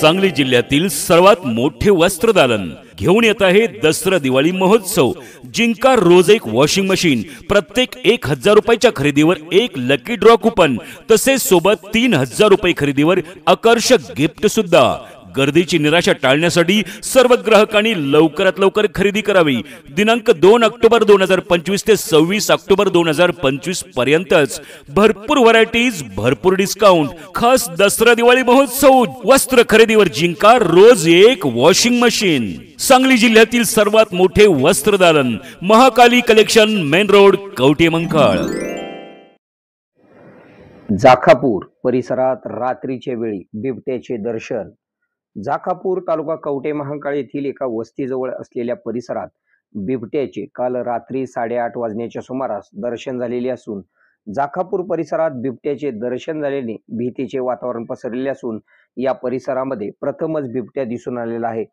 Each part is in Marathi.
सांगली जिल्ह्यातील सर्वात मोठे वस्त्रदालन घेऊन येत आहे दसरा दिवाळी महोत्सव। जिंका रोज एक वॉशिंग मशीन, प्रत्येक 1000 रुपयाच्या खरेदीवर एक लकी ड्रॉ कुपन, तसेच सोबत 3000 रुपये खरेदीवर आकर्षक गिफ्ट सुद्धा। गर्दीची निराशा टाळण्यासाठी सर्व ग्राहकांनी लवकरात लवकर खरेदी करावी। दिनांक 2 ऑक्टोबर 2025 ते 26 ऑक्टोबर 2025 पर्यंतच भरपूर व्हरायटीज, भरपूर डिस्काउंट। खास दसरा दिवाळी महोत्सव वस्त्र खरेदीवर जिंका रोज एक वॉशिंग मशीन। सांगली जिल्ह्यातील सर्वात मोठे वस्त्रदालन Mahakali collection, main road, Kavathe Mahankal. Jakhapur परिसरात रात्रीच्या वेळी बिबट्याचे दर्शन। जाखापूर तालुका कवठे महांकाळ येथील एका वस्तीजवळ असलेल्या परिसरात बिबट्याचे काल रात्री 8:30 वाजण्याच्या सुमारास दर्शन झालेले असून जाखापूर परिसरात बिबट्याचे दर्शन झाल्याने भीतीचे वातावरण पसरलेले असून या परिसरामध्ये प्रथमच बिबट्या दिसून आलेला आहे।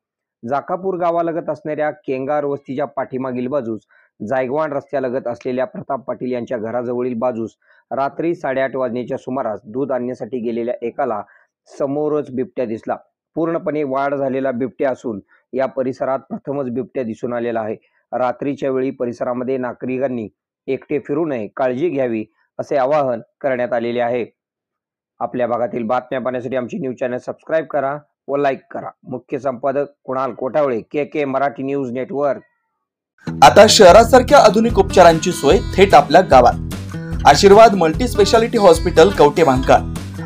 जाखापूर गावालगत असणाऱ्या केंगार वस्तीच्या पाठीमागील बाजूस जायगवान रस्त्यालगत असलेल्या प्रताप पाटील यांच्या घराजवळील बाजूस रात्री 8:30 वाजण्याच्या सुमारास दूध आणण्यासाठी गेलेल्या एकाला समोरच बिबट्या दिसला। पूर्णपणे वाढ झालेला बिबट्या असून या परिसरात प्रथमच बिबट्या दिसून आलेला आहे। रात्रीच्या वेळी परिसरामध्ये नागरिकांनी एकटे फिरू नये, काळजी घ्यावी असे आवाहन करण्यात आलेले आहे। आपल्या भागातील बातम्या पाहण्यासाठी आमची न्यूज चॅनल सबस्क्राइब करा व लाईक करा। मुख्य संपादक कुणाल कोठावळे, के मराठी न्यूज नेटवर्क। आता शहरासारख्या आधुनिक उपचारांची सोय थेट आपल्या गावात। आशीर्वाद multi speciality hospital, Kavathe Mahankal,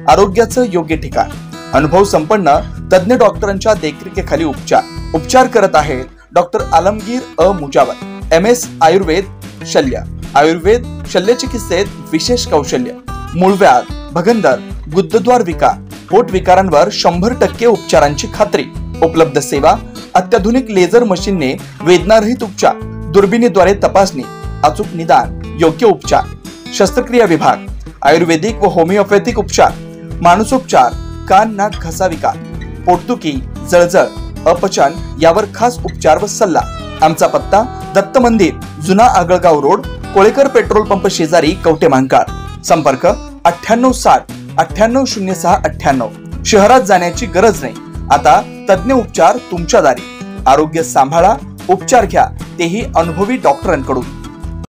आरोग्याचं योग्य ठिकाण। अनुभव संपन्न तज्ञ डॉक्टरांच्या देखरेखीखाली उपचार करत आहेत डॉक्टर आलमगीर मुजावर, MS आयुर्वेद शल्य, आयुर्वेद शल्य चिकित्सेत विशेष कौशल्य। मूळव्याध, भगंदर, गुदद्वार विकार, पोट विकारांवर 100% उपचारांची खात्री। उपलब्ध सेवा, अत्याधुनिक लेझर मशीनने वेदनारहित उपचार, दुर्बिणीद्वारे तपासणी, अचूक निदान, योग्य उपचार। शस्त्रक्रिया विभाग, आयुर्वेदिक व होमिओपॅथिक उपचार, मानसोपचार, कान नाक घसा विकार, पोटदुखी, जळजळ, अपचन यावर खास उपचार व सल्ला। आमचा पत्ता दत्त मंदिर, जुना Agalgaon road, Kolekar petrol pump शेजारी, कवठे महांकाळ। संपर्क 9860 9806 98। शहरात जाण्याची गरज नाही, आता तज्ञ उपचार तुमच्या दारी। आरोग्य सांभाळा, उपचार घ्या, तेही अनुभवी डॉक्टरांकडून।